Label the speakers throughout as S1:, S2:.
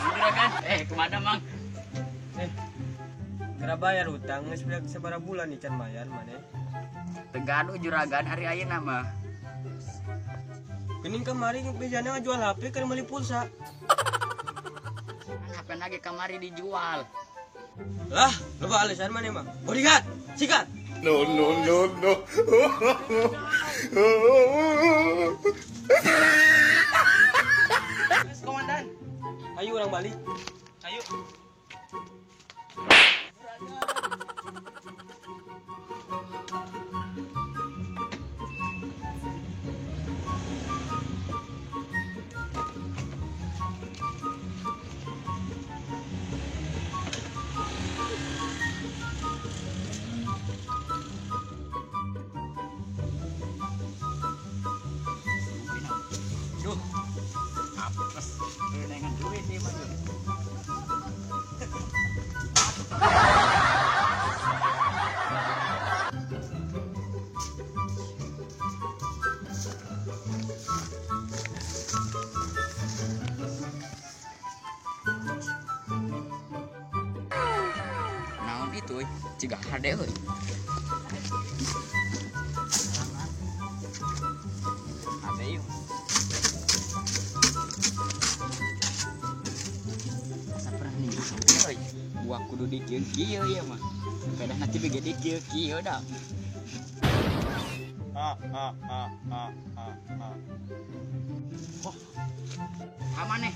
S1: Juragan, kemana mang?
S2: Kira bayar hutang geus sabaraha bulan nih can bayar maneh.
S1: Tegadu juragan hari ayeuna mah.
S2: Geuning kamari bejana ngajual HP keur meuli pulsa.
S1: HP lagi kamari dijual.
S2: Lah, loba alasan maneh mah. Bodyguard, sikat.
S3: No.
S2: Komandan. Ayo orang balik. Ayo.
S1: Duh, apes. Dengan duit dia mah. Naon itu ciga hade euy. Hade yuk. Asa pernah nih euy. Gua kudu dikieu-kieu ya mah. Pedah nanti bege dikieu-kieu dah. Oh. Amaneh.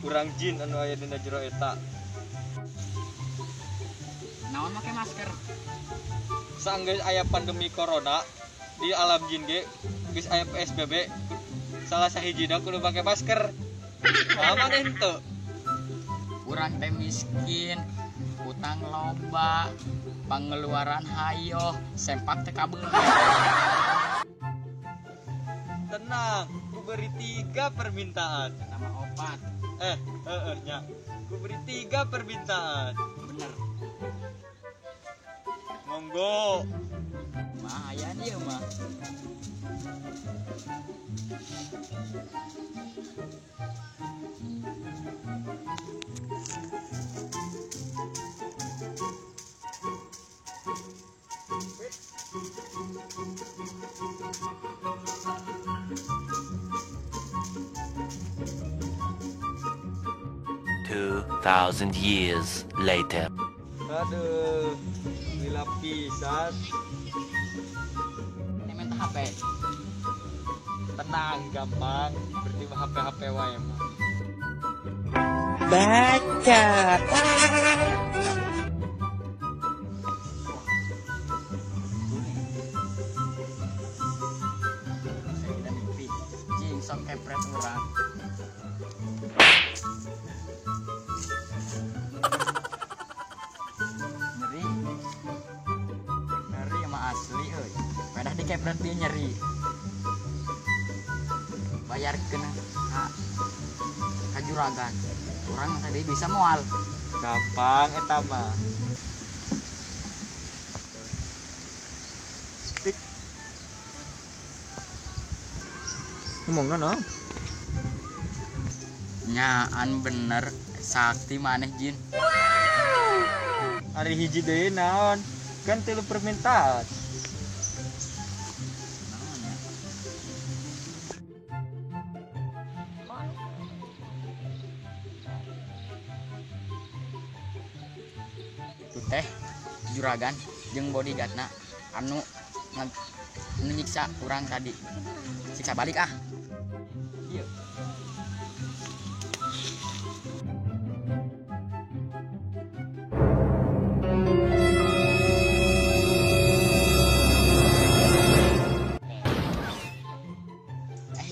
S2: Urang jin anu aya dina jero eta.
S1: Naon make masker?
S2: Saenggeus aya pandemi corona di alam jin ge geus aya PSBB. Salah sahijina kudu make masker. Aman ente.
S1: Urang teh miskin, utang loba, pengeluaran hayo, sempak teh kabeung.
S2: Tenang, ku beri 3 permintaan.
S1: Nama opat.
S2: Nya. Ku beri 3 permintaan.
S1: Bener.
S2: Monggo.
S1: Mah aya ieu mah.
S3: $2,000 years later.
S2: Aduh, gila pisan.
S1: Ini minta HP.
S2: Tenang, gampang. Berarti HP wae mah.
S3: Bacot.
S1: Saya tidak mimpi. Cing sok kepret urang. Nyeri mah asli euy. Pedah dikepret dia nyeri. Bayarkeun ka juragan. Urang tadi bisa moal.
S2: Gampang eta mah. Stik. Ngomongna naon?
S1: Nyaan bener sakti maneh jin.
S2: Ari hiji deui naon? Kan 3 permintaan. Itu teh juragan jeung bodyguardna anu nyiksa kurang tadi. Siksa balik ah. Iya.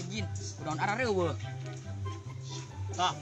S2: Jin, udahan arareueuh. Ha.